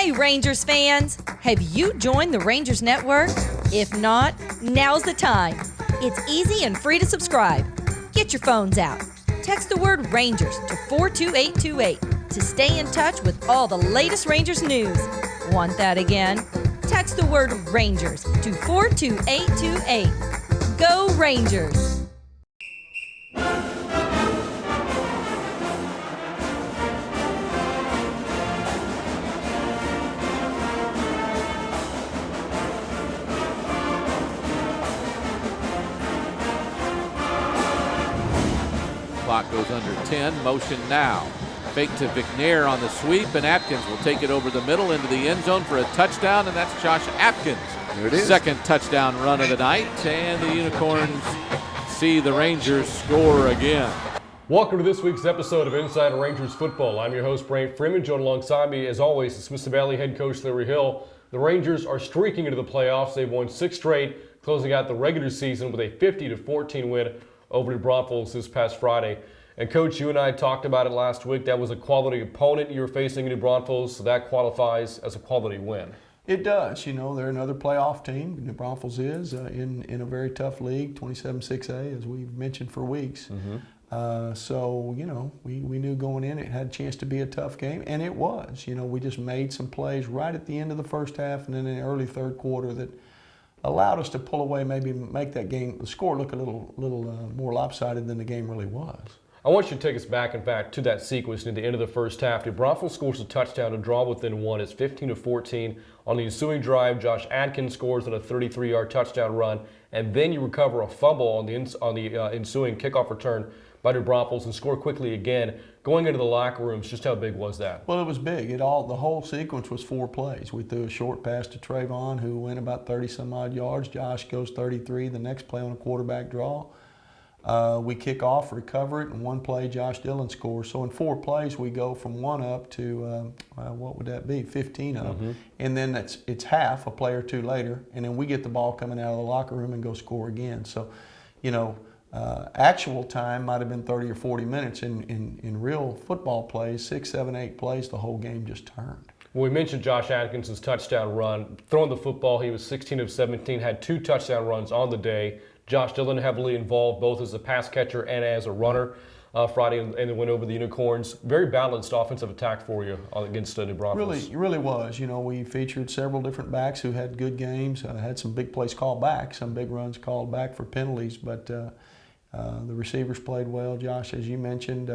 Hey Rangers fans, have you joined the Rangers Network? If not, now's the time. It's easy and free to subscribe. Get your phones out. Text the word Rangers to 42828 to stay in touch with all the latest Rangers news. Want that again? Text the word Rangers to 42828. Go Rangers! Clock goes under 10. Motion now. Fake to McNair on the sweep, and Atkins will take it over the middle into the end zone for a touchdown, and that's Josh Atkins. There it is. Second touchdown run of the night, and the Unicorns see the Rangers score again. Welcome to this week's episode of Inside Rangers Football. I'm your host, Brant Freeman. Joined alongside me, as always, is Smithson Valley head coach Larry Hill. The Rangers are streaking into the playoffs. They've won 6 straight, closing out the regular season with a 50-14 win over New Braunfels this past Friday. And Coach, you and I talked about it last week. That was a quality opponent you were facing in New Braunfels, so that qualifies as a quality win. It does. You know, they're another playoff team. New Braunfels is in a very tough league, 27-6A, as we've mentioned for weeks. So, you know, we knew going in it had a chance to be a tough game, and it was. You know, we just made some plays right at the end of the first half and then in the early third quarter that allowed us to pull away, maybe make that game, the score look a little more lopsided than the game really was. I want you to take us back, in fact, to that sequence near the end of the first half. New Braunfels scores a touchdown to draw within one. It's 15-14. On the ensuing drive, Josh Atkins scores on a 33-yard touchdown run, and then you recover a fumble on the ensuing kickoff return by New Braunfels and score quickly again. Going into the locker rooms, just how big was that? Well, it was big. The whole sequence was 4 plays. We threw a short pass to Trayvon, who went about 30-some-odd yards. Josh goes 33 the next play on a quarterback draw. We kick off, recover it, and 1 play Josh Dillon scores. So in 4 plays, we go from 1 up to, what would that be, 15 up. And then it's half, a play or 2 later, and then we get the ball coming out of the locker room and go score again. So, you know, actual time might have been 30 or 40 minutes. In real football plays, 6, 7, 8 plays, the whole game just turned. Well, we mentioned Josh Atkins' touchdown run. Throwing the football, he was 16 of 17, had 2 touchdown runs on the day. Josh Dillon heavily involved both as a pass catcher and as a runner Friday, and then went over the Unicorns. Very balanced offensive attack for you against New Braunfels. Really was. You know, we featured several different backs who had good games, had some big plays called back, some big runs called back for penalties, but the receivers played well. Josh, as you mentioned,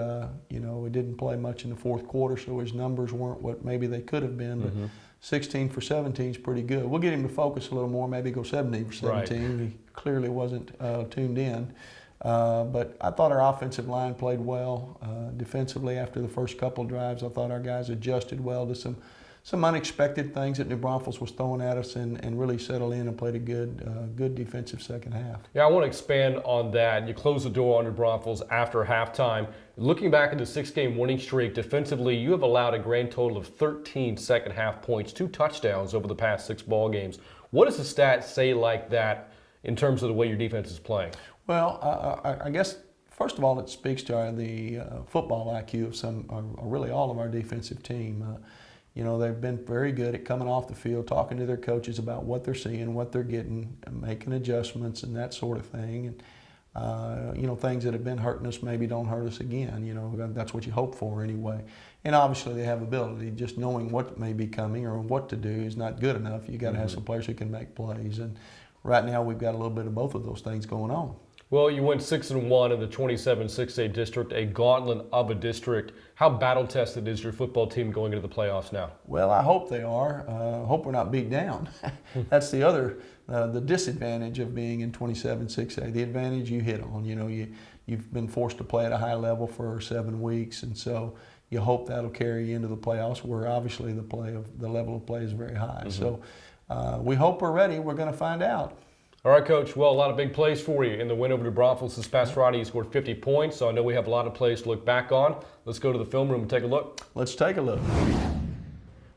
you know, he didn't play much in the fourth quarter, so his numbers weren't what maybe they could have been, but 16 for 17 is pretty good. We'll get him to focus a little more, maybe go 17 for 17. Right. He clearly wasn't tuned in. But I thought our offensive line played well. Defensively, after the first couple of drives, I thought our guys adjusted well to some unexpected things that New Braunfels was throwing at us and really settled in and played a good defensive second half. Yeah, I want to expand on that. You close the door on New Braunfels after halftime. Looking back at the 6-game winning streak, defensively, you have allowed a grand total of 13 second half points, 2 touchdowns over the past 6 ball games. What does the stat say like that in terms of the way your defense is playing? Well, I guess first of all, it speaks to the football IQ of really all of our defensive team. You know, they've been very good at coming off the field, talking to their coaches about what they're seeing, what they're getting, and making adjustments and that sort of thing. And, you know, things that have been hurting us maybe don't hurt us again. You know, that's what you hope for anyway. And obviously they have ability. Just knowing what may be coming or what to do is not good enough. You got to have some players who can make plays. And right now we've got a little bit of both of those things going on. Well, you went 6-1 in the 27-6A district, a gauntlet of a district. How battle-tested is your football team going into the playoffs now? Well, I hope they are. I hope we're not beat down. That's the other, the disadvantage of being in 27-6A. The advantage you hit on. You know, you've been forced to play at a high level for 7 weeks, and so you hope that'll carry you into the playoffs, where obviously the level of play is very high. So we hope we're ready. We're going to find out. All right, Coach. Well, a lot of big plays for you in the win over New Braunfels this past Friday. You scored 50 points, so I know we have a lot of plays to look back on. Let's go to the film room and take a look. Let's take a look.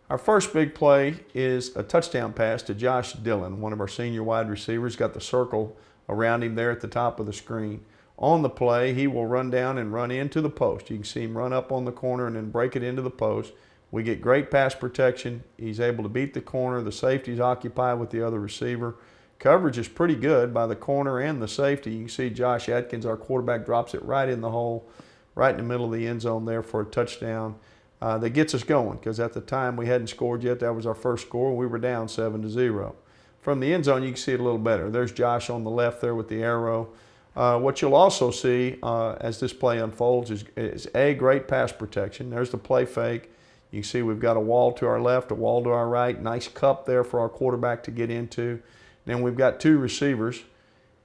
Our first big play is a touchdown pass to Josh Dillon, one of our senior wide receivers. Got the circle around him there at the top of the screen. On the play, he will run down and run into the post. You can see him run up on the corner and then break it into the post. We get great pass protection. He's able to beat the corner. The safety's occupied with the other receiver. Coverage is pretty good by the corner and the safety. You can see Josh Atkins, our quarterback, drops it right in the hole, right in the middle of the end zone there for a touchdown that gets us going, because at the time we hadn't scored yet. That was our first score. We were down 7-0. From the end zone, you can see it a little better. There's Josh on the left there with the arrow. What you'll also see as this play unfolds is a great pass protection. There's the play fake. You can see we've got a wall to our left, a wall to our right. Nice cup there for our quarterback to get into. Then we've got two receivers,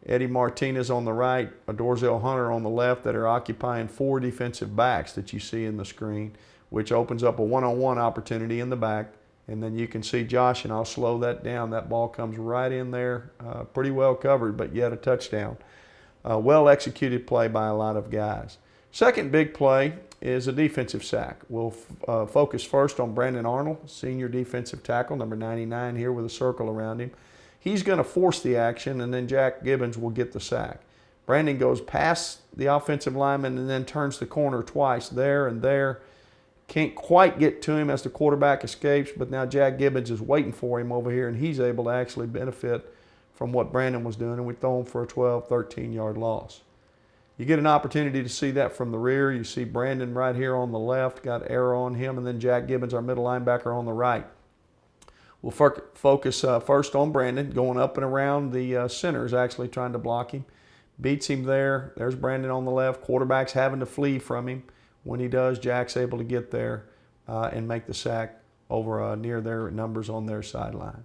Eddie Martinez on the right, Dorzel Hunter on the left, that are occupying 4 defensive backs that you see in the screen, which opens up a one-on-one opportunity in the back. And then you can see Josh, and I'll slow that down. That ball comes right in there, pretty well covered, but yet a touchdown. Well-executed play by a lot of guys. Second big play is a defensive sack. We'll focus first on Brandon Arnold, senior defensive tackle, number 99 here with a circle around him. He's going to force the action, and then Jack Gibbons will get the sack. Brandon goes past the offensive lineman and then turns the corner twice, there and there. Can't quite get to him as the quarterback escapes, but now Jack Gibbons is waiting for him over here, and he's able to actually benefit from what Brandon was doing, and we throw him for a 12, 13-yard loss. You get an opportunity to see that from the rear. You see Brandon right here on the left, got arrow on him, and then Jack Gibbons, our middle linebacker, on the right. We'll focus first on Brandon, going up and around the center, is actually trying to block him. Beats him there. There's Brandon on the left. Quarterback's having to flee from him. When he does, Jack's able to get there and make the sack over near their numbers on their sideline.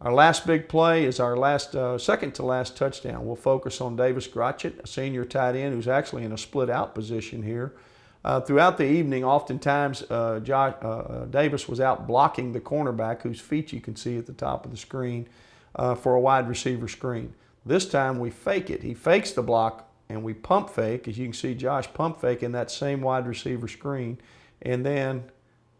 Our last big play is our second to last touchdown. We'll focus on Davis Grotchett, a senior tight end who's actually in a split out position here. Throughout the evening, oftentimes Davis was out blocking the cornerback, whose feet you can see at the top of the screen, for a wide receiver screen. This time we fake it. He fakes the block, and we pump fake, as you can see Josh pump fake in that same wide receiver screen. And then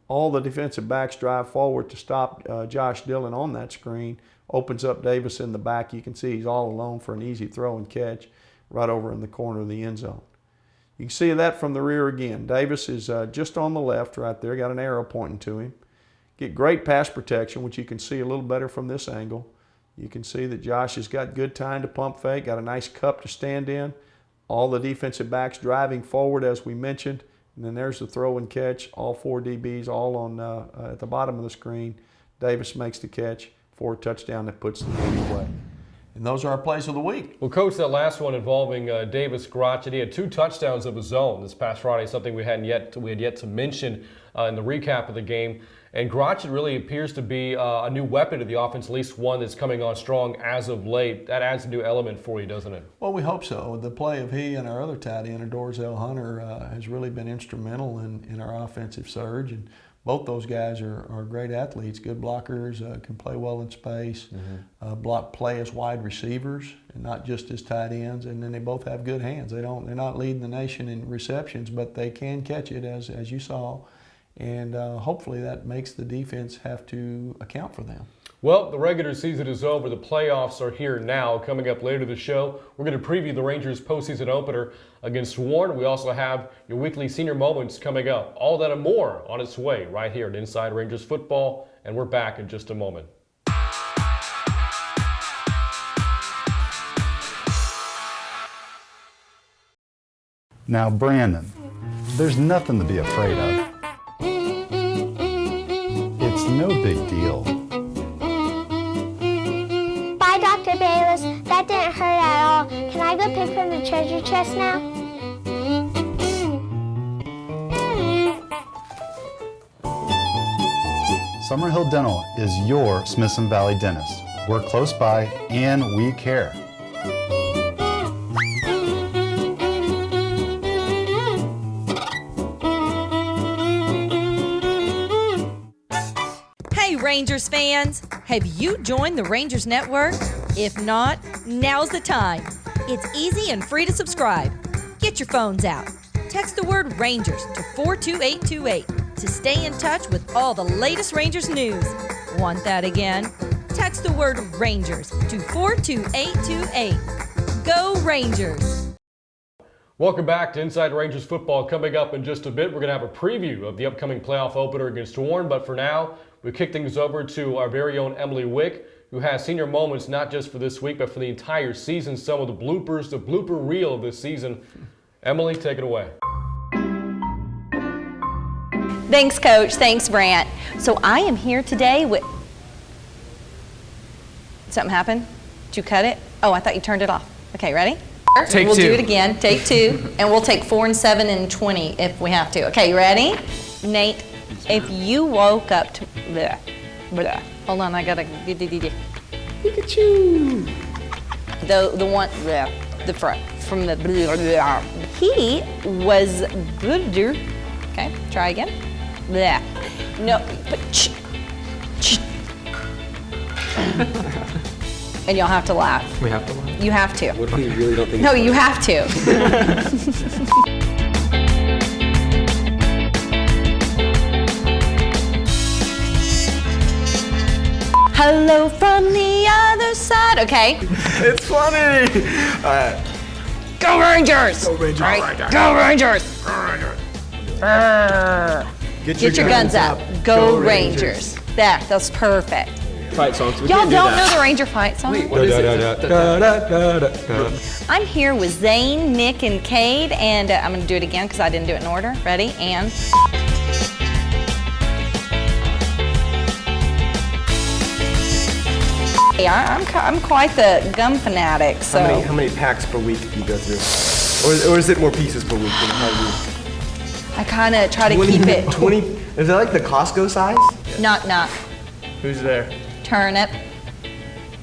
all the defensive backs drive forward to stop Josh Dillon on that screen. Opens up Davis in the back. You can see he's all alone for an easy throw and catch right over in the corner of the end zone. You can see that from the rear again. Davis is just on the left right there, got an arrow pointing to him. Get great pass protection, which you can see a little better from this angle. You can see that Josh has got good time to pump fake, got a nice cup to stand in. All the defensive backs driving forward, as we mentioned. And then there's the throw and catch, all 4 DBs all on at the bottom of the screen. Davis makes the catch for a touchdown that puts the game away. And those are our plays of the week. Well, Coach, that last one involving Davis Grotchett, he had 2 touchdowns of his own this past Friday, something we had yet to mention in the recap of the game. And Grotchett really appears to be a new weapon to the offense, at least one that's coming on strong as of late. That adds a new element for you, doesn't it? Well, we hope so. The play of he and our other tight end, Dorzel Hunter, has really been instrumental in our offensive surge. And both those guys are great athletes, good blockers, can play well in space, play as wide receivers and not just as tight ends. And then they both have good hands. They're not leading the nation in receptions, but they can catch it as you saw. And hopefully that makes the defense have to account for them. Well, the regular season is over. The playoffs are here now. Coming up later in the show, we're going to preview the Rangers' postseason opener against Warren. We also have your weekly senior moments coming up. All that and more on its way right here at Inside Rangers Football, and we're back in just a moment. Now, Brandon, there's nothing to be afraid of. It's no big deal. Bye, Dr. Bayless. That didn't hurt at all. Can I go pick from the treasure chest now? Summerhill Dental is your Smithson Valley dentist. We're close by and we care. Hey Rangers fans, have you joined the Rangers Network? If not, now's the time. It's easy and free to subscribe. Get your phones out. Text the word Rangers to 42828 to stay in touch with all the latest Rangers news. Want that again? Text the word Rangers to 42828. Go Rangers! Welcome back to Inside Rangers Football. Coming up in just a bit, we're going to have a preview of the upcoming playoff opener against Warren. But for now, we kick things over to our very own Emily Wick, who has senior moments not just for this week, but for the entire season. Some of the bloopers, the blooper reel of this season. Emily, take it away. Thanks, Coach. Thanks, Brant. So I am here today with... Something happened? Did you cut it? Oh, I thought you turned it off. Okay, ready? Take we'll two. do it again. Take 2. And we'll take 4 and 7 and 20 if we have to. Okay, you ready? Nate, if you woke up to... Bleh, bleh. Hold on, I gotta... Pikachu. The one... Bleh, the front. From the... Bleh, bleh. He was... Okay, try again. Bleh. No, but... And you'll have to laugh. We have to laugh. You have to. What if we really don't think No, it's you have to. Hello from the other side. Okay. It's funny. All right. Go Rangers! Go Rangers. All right. Go Rangers! Get your guns out. Go Rangers. That's perfect. Fight songs. We Y'all can't do don't that. know the Ranger fight song? Wait, what is it? I'm here with Zane, Nick, and Cade, and I'm going to do it again because I didn't do it in order. Ready? And... Yeah, I'm quite the gum fanatic, so... How many packs per week do you go through? Or is it more pieces per week? How do you... I kind of try to keep it... 20? Is that like the Costco size? Knock, knock. Who's there? Turnip.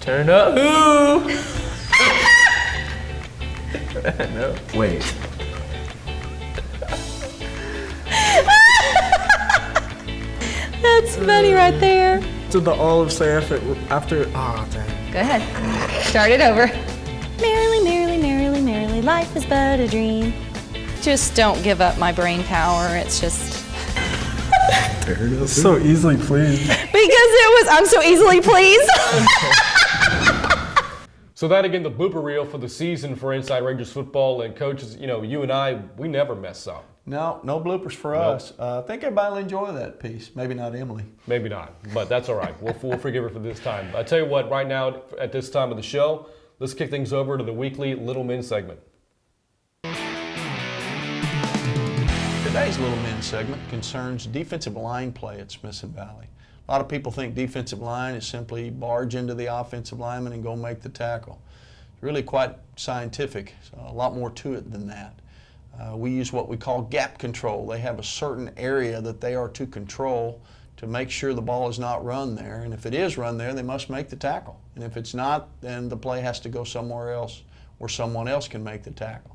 Turn up. Who? No. Wait. That's funny right there. To the olive say after oh dang. Go ahead. Start it over. Merrily, merrily, merrily, merrily, life is but a dream. Just don't give up my brain power. It's just... So easily pleased. Because I'm so easily pleased. So that, again, the blooper reel for the season for Inside Rangers Football. And coaches, you and I, we never mess up. No bloopers for us. I think everybody will enjoy that piece. Maybe not Emily. Maybe not, but that's all right. We'll forgive her for this time. I tell you what, right now, at this time of the show, let's kick things over to the weekly Little Men segment. Today's Little Men segment concerns defensive line play at Smithson Valley. A lot of people think defensive line is simply barge into the offensive lineman and go make the tackle. It's really quite scientific, so a lot more to it than that. We use what we call gap control. They have a certain area that they are to control to make sure the ball is not run there. And if it is run there, they must make the tackle. And if it's not, then the play has to go somewhere else where someone else can make the tackle.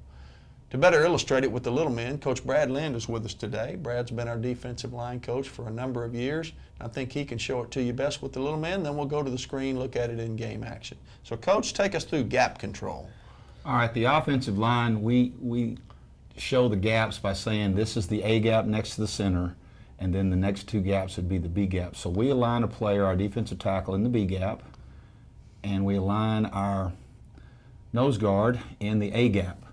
To better illustrate it with the little men, Coach Brad Lind is with us today. Brad's been our defensive line coach for a number of years. I think he can show it to you best with the little men. Then we'll go to the screen, look at it in game action. So, Coach, take us through gap control. All right, the offensive line, we show the gaps by saying this is the A gap next to the center, and then the next 2 gaps would be the B gap. So we align a player, our defensive tackle, in the B gap, and we align our nose guard in the A gap.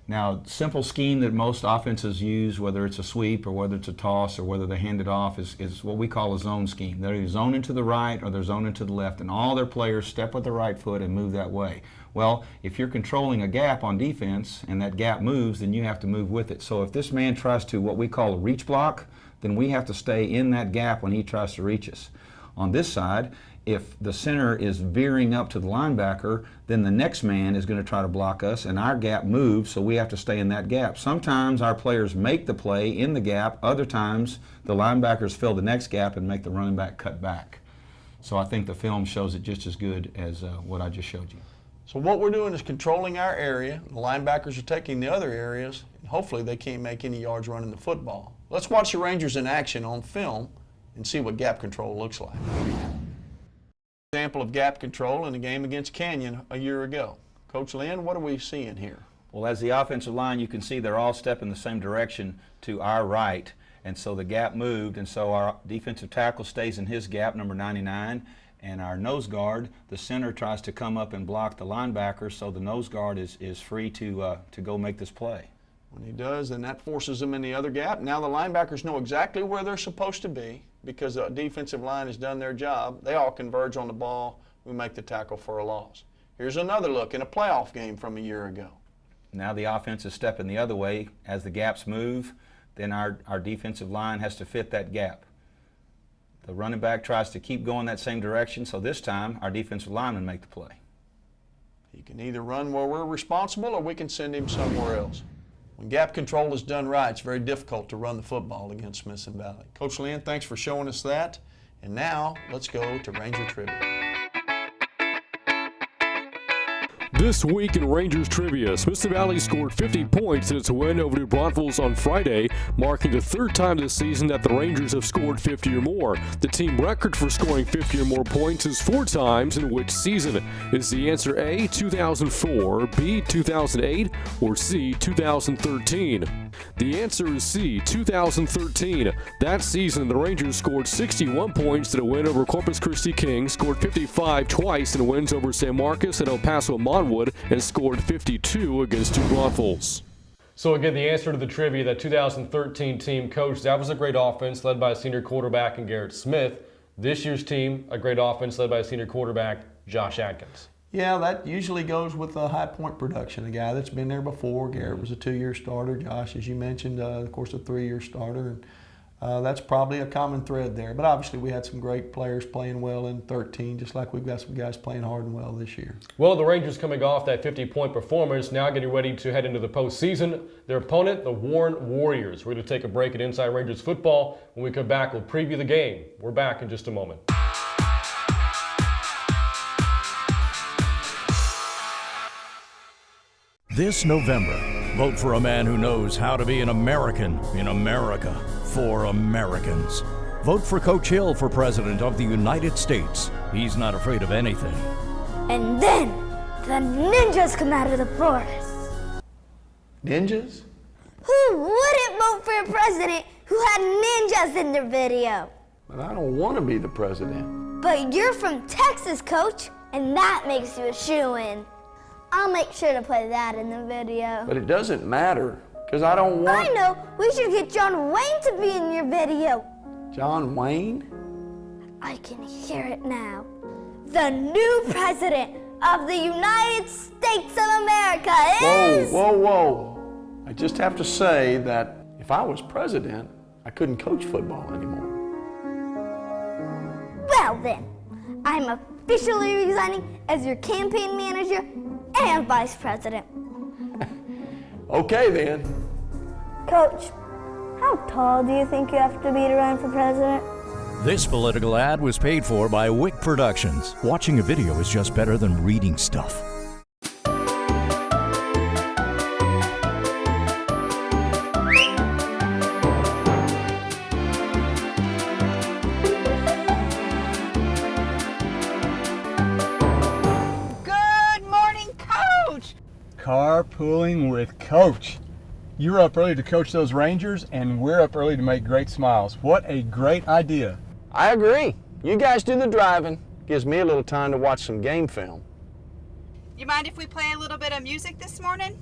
Now, simple scheme that most offenses use, whether it's a sweep or whether it's a toss or whether they hand it off, is what we call a zone scheme. They're either zoning to the right or they're zoning to the left, and all their players step with the right foot and move that way. Well, if you're controlling a gap on defense and that gap moves, then you have to move with it. So if this man tries to what we call a reach block, then we have to stay in that gap when he tries to reach us. On this side, if the center is veering up to the linebacker, then the next man is going to try to block us, and our gap moves, so we have to stay in that gap. Sometimes our players make the play in the gap. Other times, the linebackers fill the next gap and make the running back cut back. So I think the film shows it just as good as what I just showed you. So what we're doing is controlling our area. The linebackers are taking the other areas, and hopefully they can't make any yards running the football. Let's watch the Rangers in action on film and see what gap control looks like. Example of gap control in the game against Canyon a year ago. Coach Lynn, what are we seeing here? Well, as the offensive line, you can see they're all stepping the same direction to our right, and so the gap moved, and so our defensive tackle stays in his gap, number 99, and our nose guard, the center, tries to come up and block the linebacker, so the nose guard is free to go make this play. When he does, then that forces them in the other gap. Now the linebackers know exactly where they're supposed to be because the defensive line has done their job. They all converge on the ball. We make the tackle for a loss. Here's another look in a playoff game from a year ago. Now the offense is stepping the other way. As the gaps move, then our defensive line has to fit that gap. The running back tries to keep going that same direction, so this time our defensive linemen make the play. He can either run where we're responsible or we can send him somewhere else. When gap control is done right, it's very difficult to run the football against Smithson Valley. Coach Lynn, thanks for showing us that. And now, let's go to Ranger Trivia. This week in Rangers Trivia, Smithson Valley scored 50 points in its win over New Braunfels on Friday, marking the third time this season that the Rangers have scored 50 or more. The team record for scoring 50 or more points is 4 times. In which season? Is the answer A, 2004, B, 2008, or C, 2013? The answer is C, 2013. That season, the Rangers scored 61 points in a win over Corpus Christi Kings, scored 55 twice in wins over San Marcos and El Paso Monwood, and scored 52 against New Braunfels. So again, the answer to the trivia, that 2013 team, Coach, that was a great offense led by senior quarterback and Garrett Smith. This year's team, a great offense led by senior quarterback Josh Adkins. Yeah, that usually goes with a high point production, a guy that's been there before. Garrett was a 2-year starter. Josh, as you mentioned, of course, a 3-year starter. And that's probably a common thread there. But obviously, we had some great players playing well in 13, just like we've got some guys playing hard and well this year. Well, the Rangers coming off that 50-point performance, now getting ready to head into the postseason. Their opponent, the Warren Warriors. We're going to take a break at Inside Rangers Football. When we come back, we'll preview the game. We're back in just a moment. This November, vote for a man who knows how to be an American in America for Americans. Vote for Coach Hill for President of the United States. He's not afraid of anything. And then the ninjas come out of the forest. Ninjas? Who wouldn't vote for a president who had ninjas in their video? But I don't want to be the president. But you're from Texas, Coach, and that makes you a shoo-in. I'll make sure to put that in the video. But it doesn't matter, because I don't want... I know! We should get John Wayne to be in your video. John Wayne? I can hear it now. The new president of the United States of America is... Whoa, whoa, whoa. I just have to say that if I was president, I couldn't coach football anymore. Well then, I'm officially resigning as your campaign manager and vice president. Okay then. Coach, how tall do you think you have to be to run for president? This political ad was paid for by Wick Productions. Watching a video is just better than reading stuff. Carpooling with Coach. You're up early to coach those Rangers, and we're up early to make great smiles. What a great idea. I agree. You guys do the driving. Gives me a little time to watch some game film. You mind if we play a little bit of music this morning?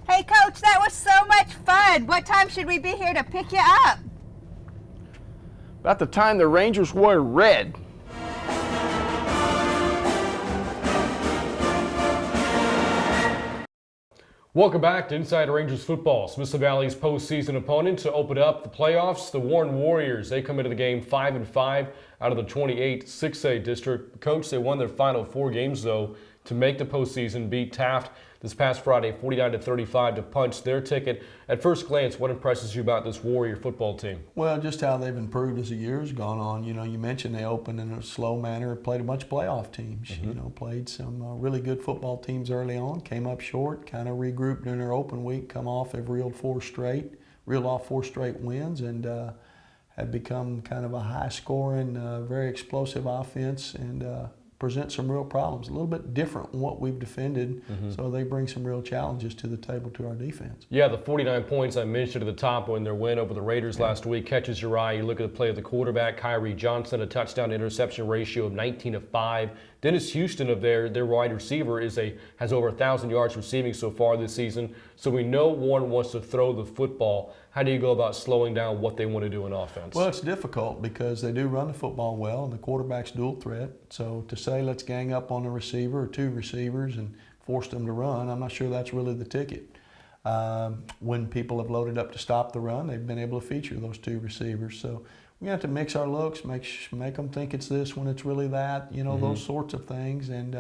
Hey, Coach, that was so much fun. What time should we be here to pick you up? About the time the Rangers wore red. Welcome back to Inside Rangers Football. Smithson Valley's postseason opponent to open up the playoffs, the Warren Warriors. They come into the game 5-5 out of the 28 6A district. Coach, they won their final 4 games, though, to make the postseason, beat Taft this past Friday, 49-35 to punch their ticket. At first glance, what impresses you about this Warrior football team? Well, just how they've improved as the years gone on. You know, you mentioned they opened in a slow manner, played a bunch of playoff teams. You know, played some really good football teams early on, came up short, kind of regrouped during their open week, come off, they've reeled off 4 straight wins, and have become kind of a high-scoring, very explosive offense, and present some real problems. A little bit different than what we've defended, so they bring some real challenges to the table to our defense. Yeah, the 49 points I mentioned at the top when their win over the Raiders last week catches your eye. You look at the play of the quarterback, Kyrie Johnson, a touchdown-interception ratio of 19-5. Dennis Houston of their wide receiver has over 1,000 yards receiving so far this season. So we know Warren wants to throw the football. How do you go about slowing down what they want to do in offense? Well, it's difficult because they do run the football well, and the quarterback's dual threat. So to say let's gang up on a receiver or 2 receivers and force them to run, I'm not sure that's really the ticket. When people have loaded up to stop the run, they've been able to feature those 2 receivers. So we have to mix our looks, make them think it's this when it's really that, you know, those sorts of things. And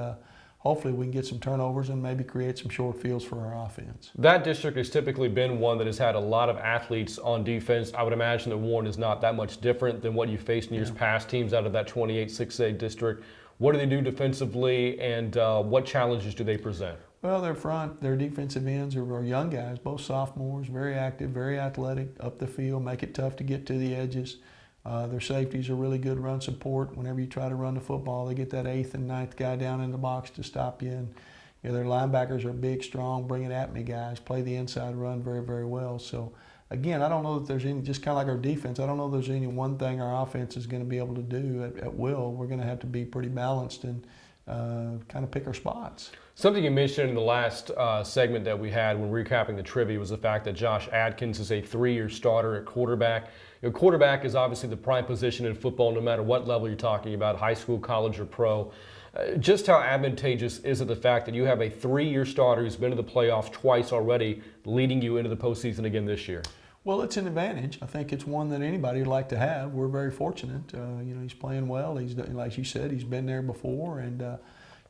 hopefully we can get some turnovers and maybe create some short fields for our offense. That district has typically been one that has had a lot of athletes on defense. I would imagine that Warren is not that much different than what you faced in years past, teams out of that 28-6A district. What do they do defensively, and what challenges do they present? Well, their defensive ends are young guys, both sophomores, very active, very athletic, up the field, make it tough to get to the edges. Their safeties are really good run support. Whenever you try to run the football, they get that 8th and 9th guy down in the box to stop you. And you know, their linebackers are big, strong, bring it at me guys, play the inside run very, very well. So again, I don't know that there's any, just kind of like our defense, I don't know there's any one thing our offense is going to be able to do at will. We're going to have to be pretty balanced and kind of pick our spots. Something you mentioned in the last segment that we had when recapping the trivia was the fact that Josh Adkins is a 3-year starter at quarterback. Your quarterback is obviously the prime position in football no matter what level you're talking about, high school, college, or pro. Just how advantageous is it the fact that you have a 3-year starter who's been to the playoffs twice already, leading you into the postseason again this year? Well, it's an advantage. I think it's one that anybody would like to have. We're very fortunate. You know, he's playing well. He's, like you said, he's been there before, and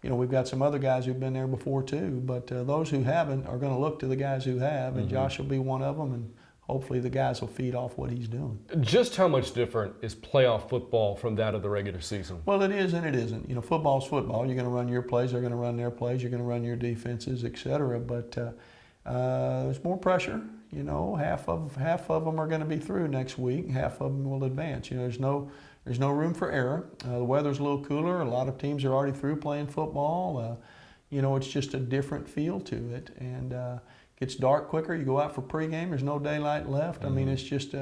you know, we've got some other guys who've been there before too. But those who haven't are going to look to the guys who have, and Josh will be one of them. And hopefully the guys will feed off what he's doing. Just how much different is playoff football from that of the regular season? Well, it is and it isn't. You know, football's football. You're going to run your plays. They're going to run their plays. You're going to run your defenses, etc. But there's more pressure. You know, half of them are going to be through next week. Half of them will advance. You know, there's no room for error. The weather's a little cooler. A lot of teams are already through playing football. You know, it's just a different feel to it, and gets dark quicker. You go out for pregame. There's no daylight left. I mean, it's just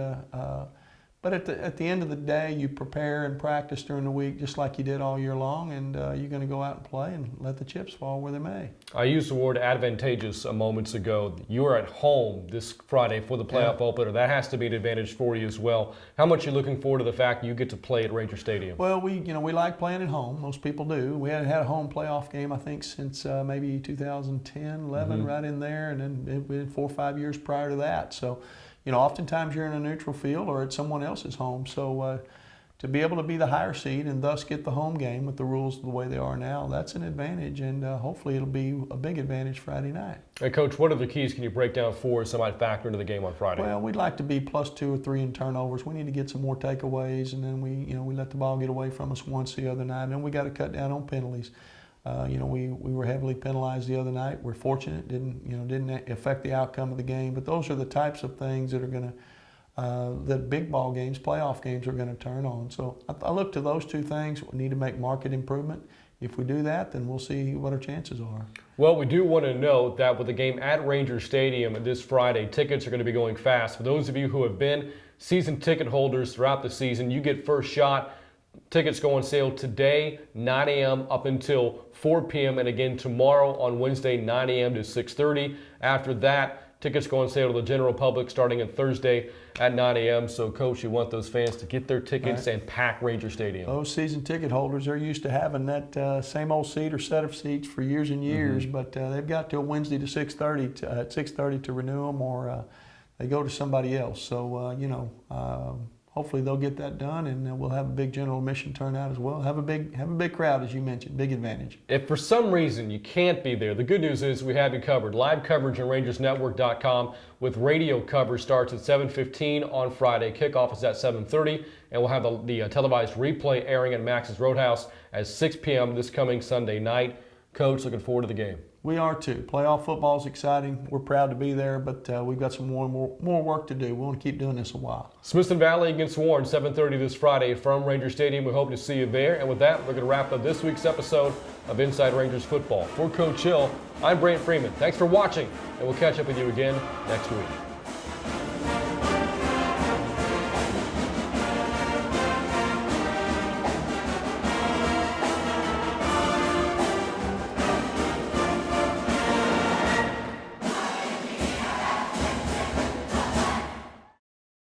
but at the end of the day, you prepare and practice during the week just like you did all year long, and you're going to go out and play and let the chips fall where they may. I used the word advantageous moments ago. You are at home this Friday for the playoff opener. That has to be an advantage for you as well. How much are you looking forward to the fact you get to play at Ranger Stadium? Well, we like playing at home. Most people do. We hadn't had a home playoff game, I think, since maybe 2010, 11, right in there, and then it been 4 or 5 years prior to that. So, you know, oftentimes you're in a neutral field or at someone else's home. So to be able to be the higher seed and thus get the home game with the rules the way they are now, that's an advantage, and hopefully it'll be a big advantage Friday night. Hey, Coach, what are the keys can you break down for us that might factor into the game on Friday? Well, we'd like to be plus 2 or 3 in turnovers. We need to get some more takeaways, and then we let the ball get away from us once the other night, and then we got to cut down on penalties. You know, we were heavily penalized the other night. We're fortunate, didn't affect the outcome of the game. But those are the types of things that are going to, that big ball games, playoff games are going to turn on. So I look to those 2 things. We need to make market improvement. If we do that, then we'll see what our chances are. Well, we do want to note that with the game at Ranger Stadium this Friday, tickets are going to be going fast. For those of you who have been season ticket holders throughout the season, you get first shot. Tickets go on sale today, 9 a.m. up until 4 p.m. and again tomorrow on Wednesday, 9 a.m. to 6:30. After that, tickets go on sale to the general public starting on Thursday at 9 a.m. So, Coach, you want those fans to get their tickets and pack Ranger Stadium. Those season ticket holders, they're used to having that same old seat or set of seats for years and years, but they've got till Wednesday to 6:30 to renew them, or they go to somebody else. So, hopefully they'll get that done, and we'll have a big general admission turnout as well. Have a big crowd, as you mentioned. Big advantage. If for some reason you can't be there, the good news is we have you covered. Live coverage on RangersNetwork.com with radio coverage starts at 7:15 on Friday. Kickoff is at 7:30, and we'll have the televised replay airing at Max's Roadhouse at 6 p.m. this coming Sunday night. Coach, looking forward to the game. We are too. Playoff football is exciting. We're proud to be there, but we've got some more work to do. We want to keep doing this a while. Smithson Valley against Warren, 7:30 this Friday from Ranger Stadium. We hope to see you there. And with that, we're going to wrap up this week's episode of Inside Rangers Football. For Coach Hill, I'm Brant Freeman. Thanks for watching, and we'll catch up with you again next week.